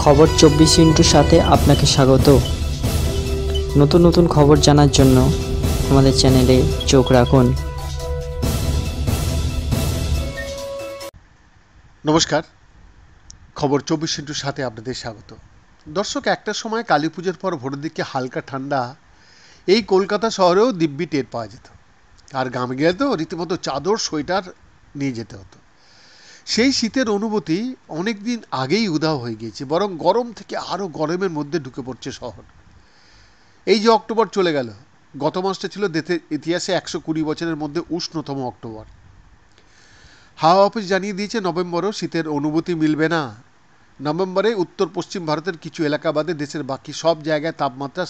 খবর 24x সাথে আপনাকে স্বাগত। নতুন নতুন খবর জানার জন্য আমাদের চ্যানেলে চোখ রাখুন। নমস্কার, খবর 24x সাথে আপনাদের স্বাগত। দর্শক, একটা সময় কালী পুজোর পর ভোরের দিকে হালকা ঠান্ডা এই কলকাতা শহরেও দিব্যি টের পাওয়া যেত। আর গ্রামে গেলে তো রীতিমতো চাদর সোয়েটার নিয়ে যেতে হতো। সেই শীতের অনুভূতি অনেক দিন আগেই উধাও হয়ে গিয়েছে, বরং গরম থেকে আরও গরমের মধ্যে ঢুকে পড়ছে শহর। এই যে অক্টোবর চলে গেল, গত মাসটা ছিল দেশের ইতিহাসে 120 বছরের মধ্যে উষ্ণতম অক্টোবর। হাওয়া অফিস জানিয়ে দিয়েছে নভেম্বরেও শীতের অনুভূতি মিলবে না। নভেম্বরে উত্তর পশ্চিম ভারতের কিছু এলাকা বাদে দেশের বাকি সব জায়গায় তাপমাত্রা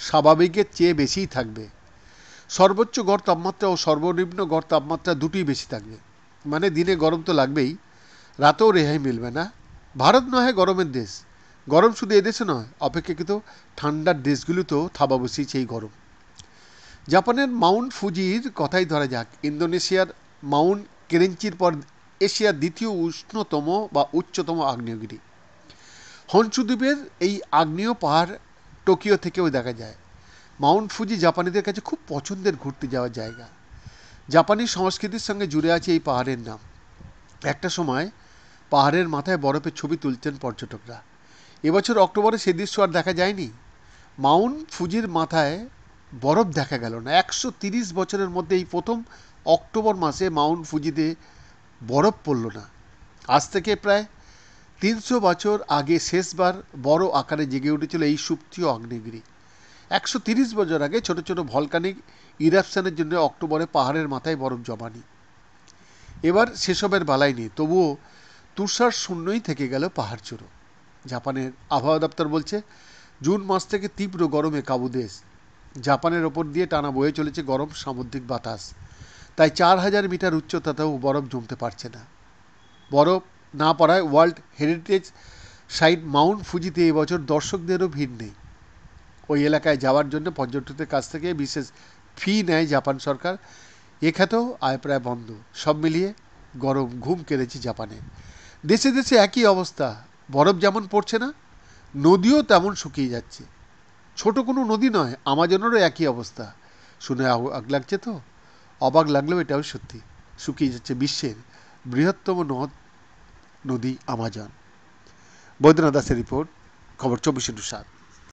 স্বাভাবিকের চেয়ে বেশিই থাকবে। সর্বোচ্চ গড় তাপমাত্রা ও সর্বনিম্ন গড় তাপমাত্রা দুটোই বেশি থাকবে। মানে দিনে গরম তো লাগবেই, রাতেও রেহাই মিলবে না। ভারত নয় গরমের দেশ, গরম শুধু এদেশে নয়, অপেক্ষাকৃত ঠান্ডার দেশগুলোতেও থাবা বসিয়েছে এই গরম। জাপানের মাউন্ট ফুজির কথাই ধরা যাক। ইন্দোনেশিয়ার মাউন্ট কেরেঞ্চির পর এশিয়ার দ্বিতীয় উষ্ণতম বা উচ্চতম আগ্নেয়গিরি। হনসু দ্বীপের এই আগ্নেয় পাহাড় টোকিও থেকেও দেখা যায়। মাউন্ট ফুজি জাপানিদের কাছে খুব পছন্দের ঘুরতে যাওয়ার জায়গা। জাপানি সংস্কৃতির সঙ্গে জুড়ে আছে এই পাহাড়ের নাম। একটা সময় পাহাড়ের মাথায় বরফের ছবি তুলতেন পর্যটকরা। এবছর অক্টোবরে সে দৃশ্য আর দেখা যায়নি। মাউন্ট ফুজির মাথায় বরফ দেখা গেল না। 130 বছরের মধ্যে এই প্রথম অক্টোবর মাসে মাউন্ট ফুজিতে বরফ পড়ল না। আজ থেকে প্রায় 300 বছর আগে শেষবার বড় আকারে জেগে উঠেছিল এই সুপ্তীয় আগ্নেয়গিরি। 130 বছর আগে ছোট ছোট ভলকানিক ইরাপশনের জন্য অক্টোবরে পাহাড়ের মাথায় বরফ জমানি। এবার সেসবের বালাই নেই, তবুও তুষার শূন্যই থেকে গেল পাহাড় চূড়ো। জাপানের আবহাওয়া দপ্তর বলছে, জুন মাস থেকে তীব্র গরমে কাবু দেশ। জাপানের ওপর দিয়ে টানা বয়ে চলেছে গরম সামুদ্রিক বাতাস। তাই 4000 মিটার উচ্চতাতেও বরফ জমতে পারছে না। বরফ না পড়ায় ওয়ার্ল্ড হেরিটেজ সাইট মাউন্ট ফুজিতে এবছর দর্শকদেরও ভিড় নেই। ওই এলাকায় যাওয়ার জন্য পর্যটকদের কাছ থেকে বিশেষ ফি নেয় জাপান সরকার। এখানেও আয় প্রায় বন্ধ। সব মিলিয়ে গরম ঘুম কেড়েছে জাপানে। দেশে দেশে একই অবস্থা। বরফ যেমন পড়ছে না, নদীও তেমন শুকিয়ে যাচ্ছে। ছোট কোনো নদী নয়, আমাজনেরও একই অবস্থা। শুনে অবাক লাগছে তো? অবাক লাগলেও এটাও সত্যি। শুকিয়ে যাচ্ছে বিশ্বের বৃহত্তম নদী আমাজন। বৈদ্যনাথ দাসের রিপোর্ট, খবর 24x7।